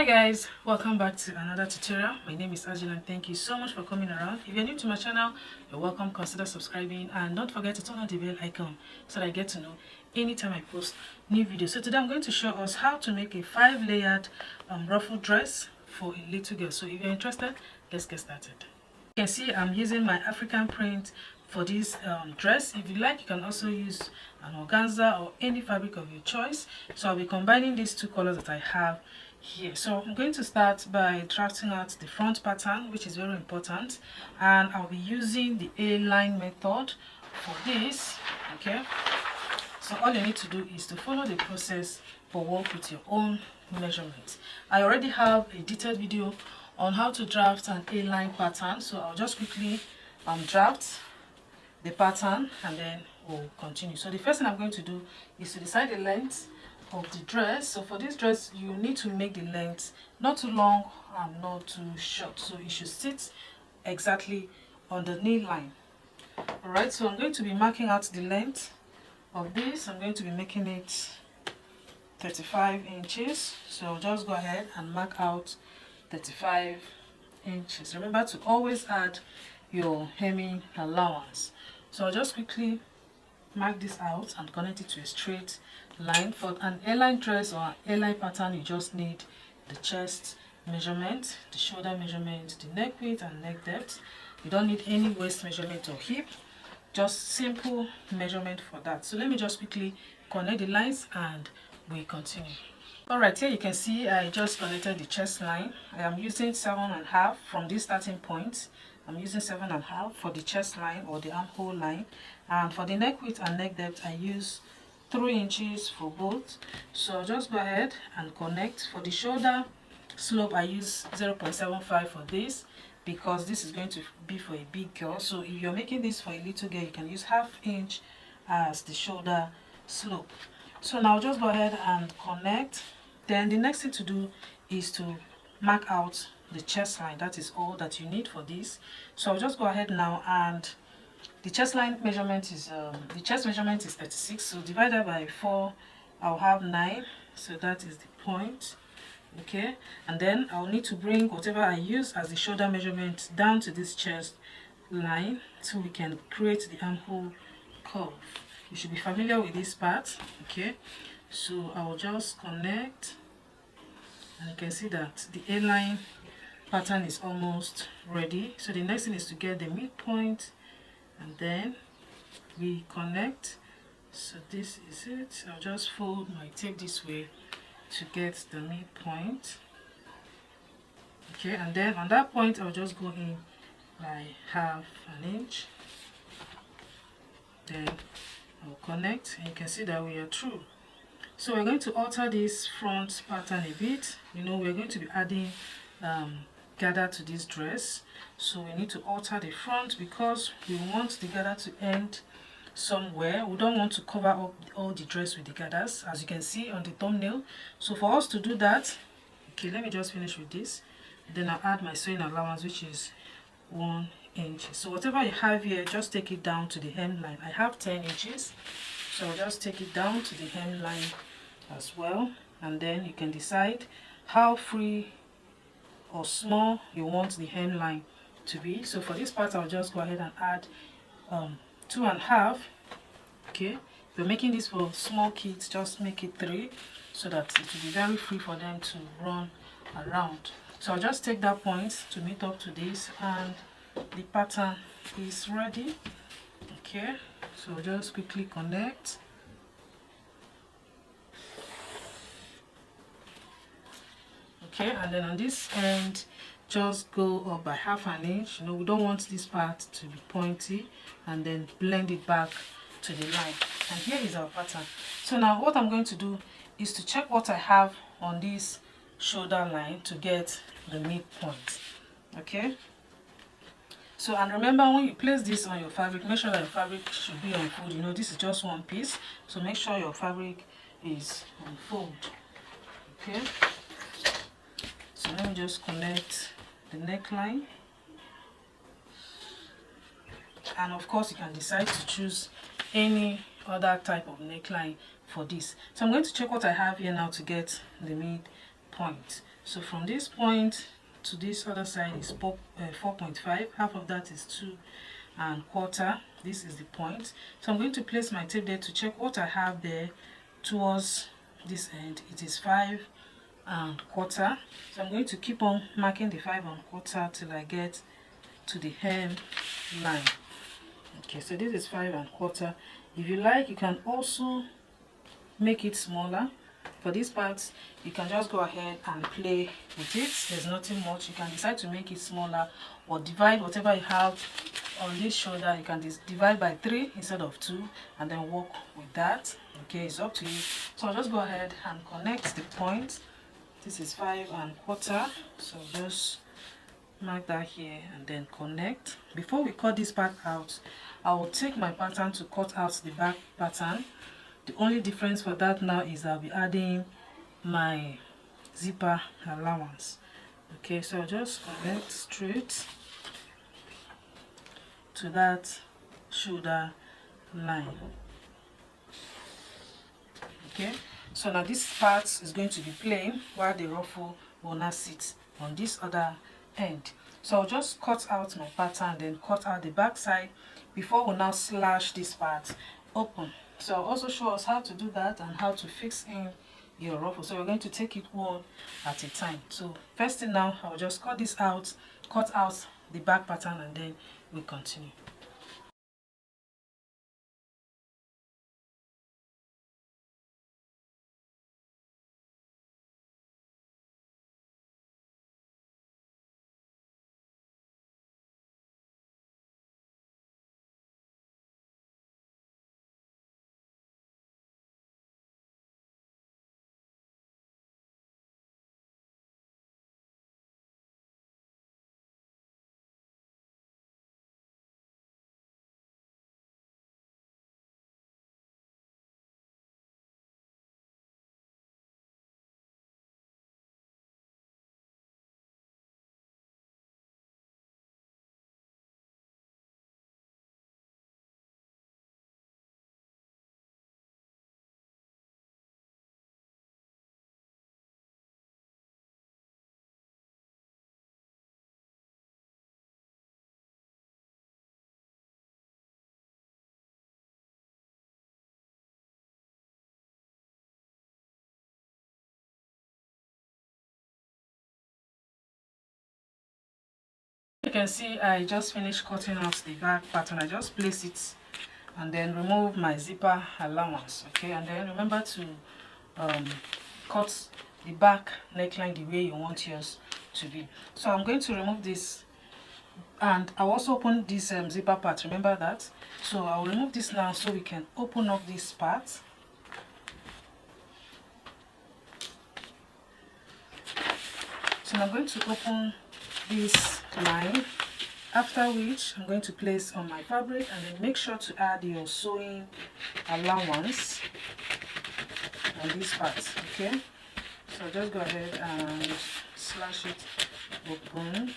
Hi guys, welcome back to another tutorial. My name is Ajulam. Thank you so much for coming around. If you're new to my channel, you're welcome. Consider subscribing and don't forget to turn on the bell icon so that I get to know anytime I post new videos. So today I'm going to show us how to make a 5-layered ruffle dress for a little girl. So if you're interested, let's get started. You can see I'm using my African print for this dress. If you like, you can also use an organza or any fabric of your choice. So I'll be combining these two colors that I have here. So I'm going to start by drafting out the front pattern, which is very important, and I'll be using the A-line method for this. Okay, so all you need to do is to follow the process but work with your own measurements. I already have a detailed video on how to draft an A-line pattern, so I'll just quickly draft the pattern and then we'll continue. So the first thing I'm going to do is to decide the length of the dress. So for this dress, you need to make the length not too long and not too short, so it should sit exactly on the knee line. All right, so I'm going to be marking out the length of this. I'm going to be making it 35 inches, so I'll just go ahead and mark out 35 inches. Remember to always add your hemming allowance. So I'll just quickly mark this out and connect it to a straight line. For an A-line dress or A-line pattern, you just need the chest measurement, the shoulder measurement, the neck width and neck depth. You don't need any waist measurement or hip, just simple measurement for that. So let me just quickly connect the lines and we continue. Alright, here you can see I just connected the chest line. I am using 7.5 from this starting point. I'm using 7.5 for the chest line or the armhole line, and for the neck width and neck depth I use 3 inches for both. So I'll just go ahead and connect. For the shoulder slope I use 0.75 for this because this is going to be for a big girl. So if you're making this for a little girl, you can use 1/2 inch as the shoulder slope. So now I'll just go ahead and connect. Then the next thing to do is to mark out the chest line. That is all that you need for this. So I'll just go ahead now, and the chest line measurement is the chest measurement is 36, so divided by 4 I'll have 9, so that is the point. Okay, and then I'll need to bring whatever I use as the shoulder measurement down to this chest line so we can create the armhole curve. You should be familiar with this part. Okay, so I'll just connect, and you can see that the A-line pattern is almost ready. So the next thing is to get the midpoint, and then we connect. So this is it. I'll just fold my tape this way to get the midpoint. Okay, and then on that point I'll just go in by 1/2 inch. Then I'll connect, and you can see that we are through. So we're going to alter this front pattern a bit. You know, we're going to be adding gather to this dress, so we need to alter the front because we want the gather to end somewhere. We don't want to cover up all the dress with the gathers, as you can see on the thumbnail. So for us to do that, okay, let me just finish with this, then I'll add my sewing allowance, which is 1 inch. So whatever you have here, just take it down to the hemline. I have 10 inches, so I'll just take it down to the hemline as well, and then you can decide how free or small you want the hemline to be. So for this part I'll just go ahead and add 2.5. okay, if you're making this for small kids, just make it 3 so that it will be very free for them to run around. So I'll just take that point to meet up to this, and the pattern is ready. Okay, so just quickly connect. Okay, and then on this end just go up by 1/2 inch. You know, we don't want this part to be pointy, and then blend it back to the line. And here is our pattern. So now what I'm going to do is to check what I have on this shoulder line to get the midpoint. Okay, so, and remember, when you place this on your fabric, make sure that your fabric should be on fold. You know, this is just one piece, so make sure your fabric is on fold. Okay, so let me just connect the neckline, and of course you can decide to choose any other type of neckline for this. So I'm going to check what I have here now to get the midpoint. So from this point to this other side is 4.5. Half of that is 2.25. This is the point. So I'm going to place my tape there to check what I have there towards this end. It is 5.25. So I'm going to keep on marking the 5.25 till I get to the hem line. Okay, so this is 5.25. If you like, you can also make it smaller. For this part, you can just go ahead and play with it. There's nothing much. You can decide to make it smaller or divide whatever you have on this shoulder. You can divide by 3 instead of 2 and then work with that. Okay, it's up to you. So I'll just go ahead and connect the point. This is 5.25. So just mark that here and then connect. Before we cut this part out, I will take my pattern to cut out the back pattern. The only difference for that now is I'll be adding my zipper allowance. Okay, so I'll just connect straight to that shoulder line. Okay, so now this part is going to be plain while the ruffle will not sit on this other end. So I'll just cut out my pattern, then cut out the back side before we now slash this part open. So I'll also show us how to do that and how to fix in your ruffle. So we're going to take it one at a time. So first thing now, I'll just cut this out, cut out the back pattern, and then we'll continue. You can see I just finished cutting out the back pattern. I just place it and then remove my zipper allowance. Okay, and then remember to cut the back neckline the way you want yours to be. So I'm going to remove this, and I'll also open this zipper part, remember that. So I'll remove this now so we can open up this part. So I'm going to open this line, after which I'm going to place on my fabric, and then make sure to add your sewing allowance on this part. Okay, so just go ahead and slash it open.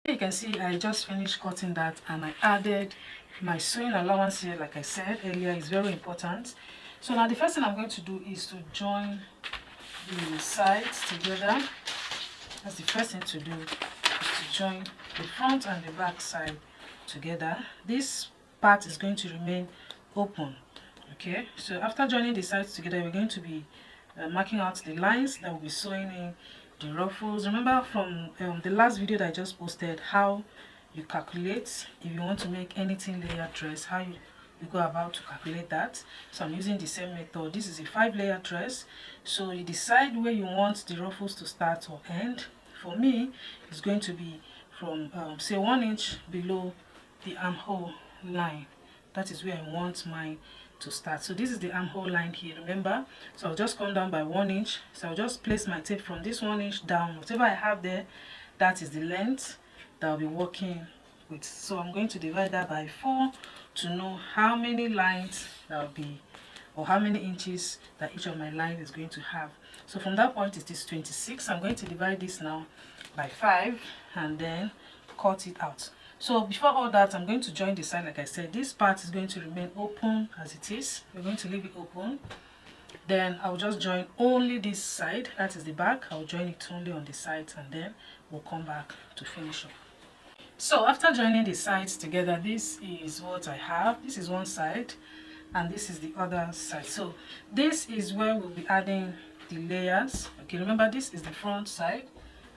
You can see I just finished cutting that, and I added my sewing allowance here. Like I said earlier, is very important. So now the first thing I'm going to do is to join the sides together. That's the first thing to do, is to join the front and the back side together. This part is going to remain open. Okay, so after joining the sides together, we're going to be marking out the lines that will be sewing in the ruffles. Remember from the last video that I just posted, how you calculate if you want to make anything layer dress, how you go about to calculate that. So I'm using the same method. This is a 5-layer dress, so you decide where you want the ruffles to start or end. For me, it's going to be from say 1 inch below the armhole line. That is where I want mine to start. So this is the armhole line here, remember. So I'll just come down by 1 inch. So I'll just place my tape from this 1 inch down. Whatever I have there, that is the length that I'll be working with. So I'm going to divide that by 4 to know how many lines that will be, or how many inches that each of my line is going to have. So from that point it is 26. I'm going to divide this now by 5 and then cut it out. So before all that, I'm going to join the side. Like I said, this part is going to remain open as it is. We're going to leave it open. Then I'll just join only this side, that is the back. I'll join it only on the sides, and then we'll come back to finish up. So after joining the sides together, this is what I have. This is one side and this is the other side. So this is where we'll be adding the layers. Okay, remember this is the front side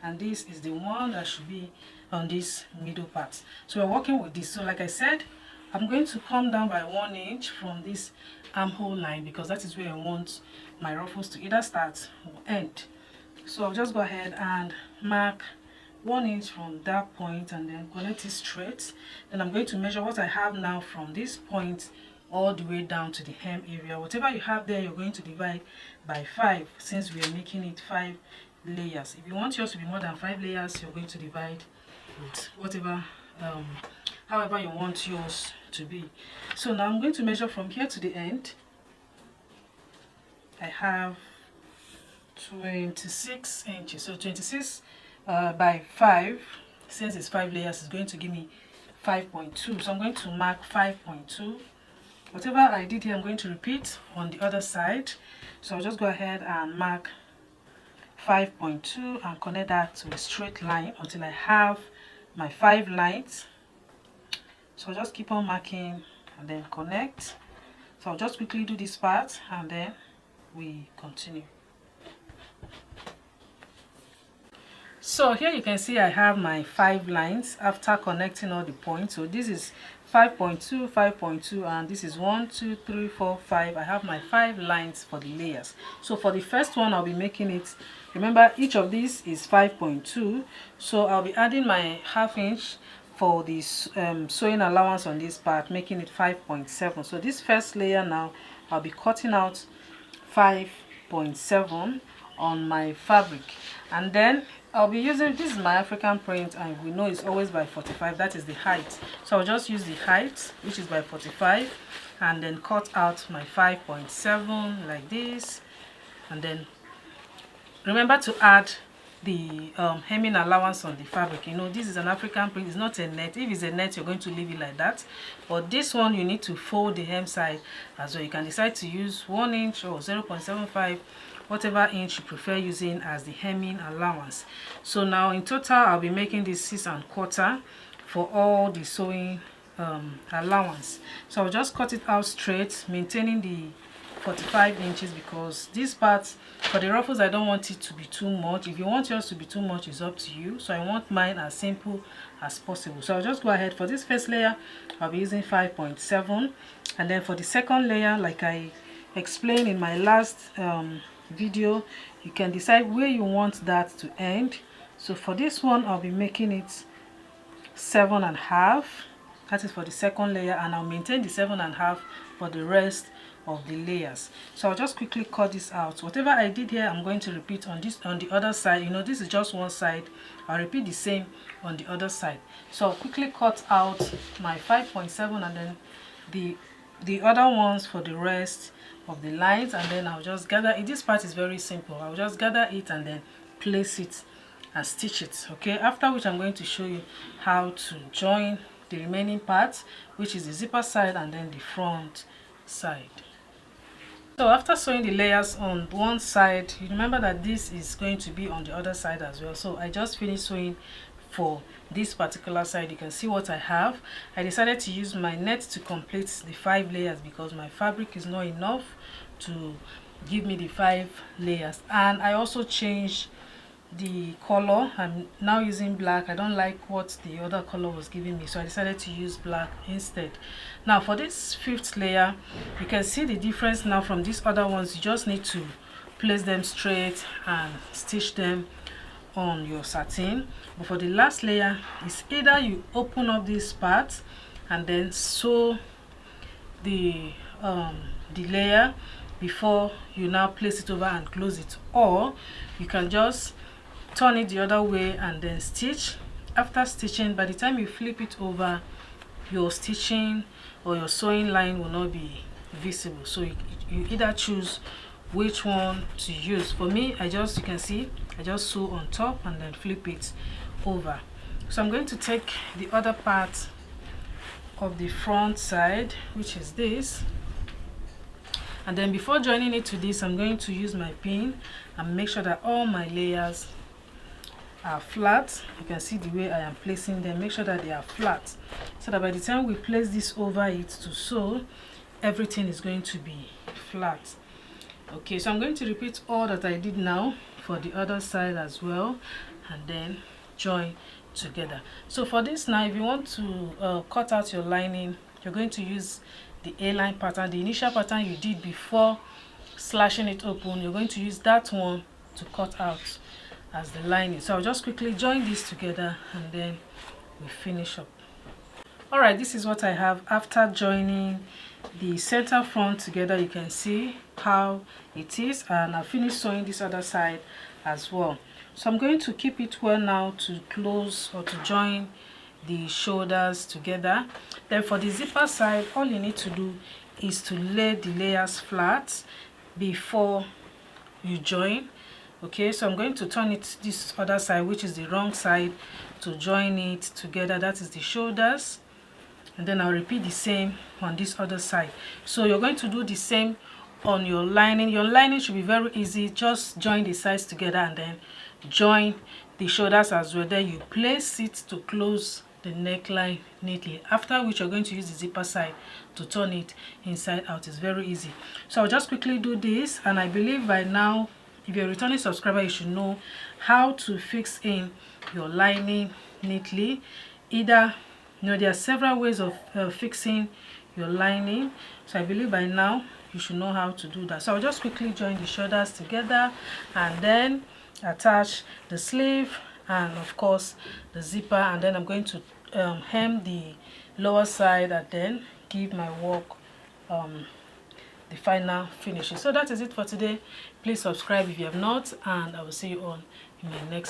and this is the one that should be on this middle part. So we're working with this. So like I said, I'm going to come down by 1 inch from this armhole line because that is where I want my ruffles to either start or end. So I'll just go ahead and mark 1 inch from that point and then connect it straight. Then I'm going to measure what I have now from this point all the way down to the hem area. Whatever you have there, you're going to divide by 5 since we are making it 5 layers. If you want yours to be more than 5 layers, you're going to divide with whatever however you want yours to be. So now I'm going to measure from here to the end. I have 26 inches. So 26 by 5, since it's 5 layers, is going to give me 5.2. So I'm going to mark 5.2. Whatever I did here, I'm going to repeat on the other side. So I'll just go ahead and mark 5.2 and connect that to a straight line until I have my 5 lines. So I'll just keep on marking and then connect. So I'll just quickly do this part and then we continue. So here you can see I have my 5 lines after connecting all the points. So this is 5.2, 5.2, and this is 1, 2, 3, 4, 5. I have my 5 lines for the layers. So for the first one, I'll be making it, remember each of these is 5.2. So I'll be adding my ½ inch for this sewing allowance on this part, making it 5.7. So this first layer now, I'll be cutting out 5.7 on my fabric, and then I'll be using, this is my African print and we know it's always by 45, that is the height. So I'll just use the height, which is by 45, and then cut out my 5.7 like this. And then remember to add the hemming allowance on the fabric. You know, this is an African print, it's not a net. If it's a net, you're going to leave it like that, but this one you need to fold the hem side as well. You can decide to use 1 inch or 0.75, whatever inch you prefer using as the hemming allowance. So now in total I'll be making this 6 1/4 for all the sewing allowance. So I'll just cut it out straight, maintaining the 45 inches, because this part for the ruffles I don't want it to be too much. If you want yours to be too much, it's up to you. So I want mine as simple as possible. So I'll just go ahead. For this first layer I'll be using 5.7, and then for the second layer, like I explained in my last video, you can decide where you want that to end. So for this one I'll be making it 7 1/2. That is for the second layer, and I'll maintain the 7 1/2 for the rest of the layers. So I'll just quickly cut this out. Whatever I did here, I'm going to repeat on this, on the other side. You know, this is just one side. I'll repeat the same on the other side. So I'll quickly cut out my 5.7 and then the other ones for the rest of the lines, and then I'll just gather it. This part is very simple. I'll just gather it and then place it and stitch it. Okay, after which I'm going to show you how to join the remaining parts, which is the zipper side and then the front side. So after sewing the layers on one side, you remember that this is going to be on the other side as well. So I just finished sewing for this particular side. You can see what I have. I decided to use my net to complete the 5 layers because my fabric is not enough to give me the 5 layers. And I also changed the color. I'm now using black. I don't like what the other color was giving me, so I decided to use black instead. Now for this 5th layer, you can see the difference now from these other ones. You just need to place them straight and stitch them on your satin. But for the last layer, it's either you open up this part and then sew the layer before you now place it over and close it, or you can just turn it the other way and then stitch. After stitching, by the time you flip it over, your stitching or your sewing line will not be visible. So you either choose which one to use. For me, you can see I just sew on top and then flip it over. So I'm going to take the other part of the front side, which is this, and then before joining it to this, I'm going to use my pin and make sure that all my layers are flat. You can see the way I am placing them. Make sure that they are flat so that by the time we place this over it to sew, everything is going to be flat. Okay, so I'm going to repeat all that I did now for the other side as well and then join together. So for this now, if you want to cut out your lining, you're going to use the A-line pattern, the initial pattern you did before slashing it open. You're going to use that one to cut out as the lining. So I'll just quickly join this together and then we finish up. Alright, this is what I have after joining the center front together. You can see how it is, and I finished sewing this other side as well. So I'm going to keep it well now to close or to join the shoulders together. Then for the zipper side, all you need to do is to lay the layers flat before you join. Okay, so I'm going to turn it this other side, which is the wrong side, to join it together. That is the shoulders, and then I'll repeat the same on this other side. So you're going to do the same on your lining. Your lining should be very easy. Just join the sides together and then join the shoulders as well. Then you place it to close the neckline neatly, after which you're going to use the zipper side to turn it inside out. It's very easy. So I'll just quickly do this, and I believe by now, if you're a returning subscriber, you should know how to fix in your lining neatly. Either, there are several ways of fixing your lining, so I believe by now you should know how to do that. So I'll just quickly join the shoulders together and then attach the sleeve and of course the zipper, and then I'm going to hem the lower side and then give my work the final finishing. So that is it for today. Please subscribe if you have not, and I will see you all in my next